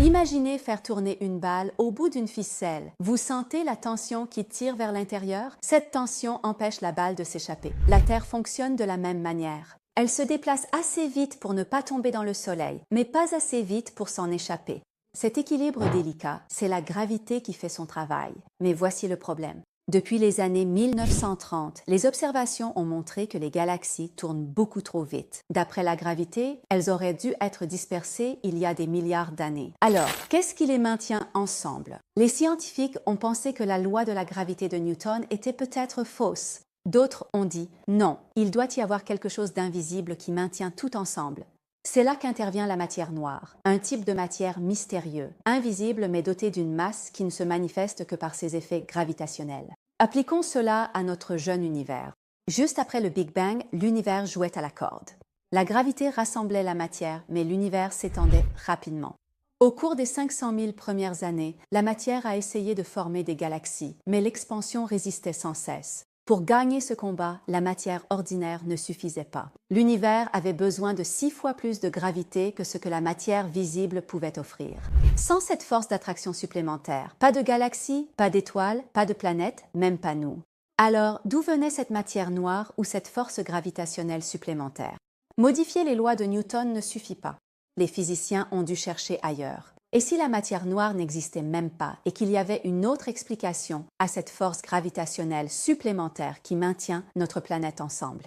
Imaginez faire tourner une balle au bout d'une ficelle. Vous sentez la tension qui tire vers l'intérieur? Cette tension empêche la balle de s'échapper. La Terre fonctionne de la même manière. Elle se déplace assez vite pour ne pas tomber dans le Soleil, mais pas assez vite pour s'en échapper. Cet équilibre délicat, c'est la gravité qui fait son travail. Mais voici le problème. Depuis les années 1930, les observations ont montré que les galaxies tournent beaucoup trop vite. D'après la gravité, elles auraient dû être dispersées il y a des milliards d'années. Alors, qu'est-ce qui les maintient ensemble? Les scientifiques ont pensé que la loi de la gravité de Newton était peut-être fausse. D'autres ont dit non, il doit y avoir quelque chose d'invisible qui maintient tout ensemble. C'est là qu'intervient la matière noire, un type de matière mystérieux, invisible mais doté d'une masse qui ne se manifeste que par ses effets gravitationnels. Appliquons cela à notre jeune univers. Juste après le Big Bang, l'univers jouait à la corde. La gravité rassemblait la matière, mais l'univers s'étendait rapidement. Au cours des 500 000 premières années, la matière a essayé de former des galaxies, mais l'expansion résistait sans cesse. Pour gagner ce combat, la matière ordinaire ne suffisait pas. L'univers avait besoin de 6 fois plus de gravité que ce que la matière visible pouvait offrir. Sans cette force d'attraction supplémentaire, pas de galaxies, pas d'étoiles, pas de planètes, même pas nous. Alors, d'où venait cette matière noire ou cette force gravitationnelle supplémentaire? Modifier les lois de Newton ne suffit pas. Les physiciens ont dû chercher ailleurs. Et si la matière noire n'existait même pas et qu'il y avait une autre explication à cette force gravitationnelle supplémentaire qui maintient notre planète ensemble?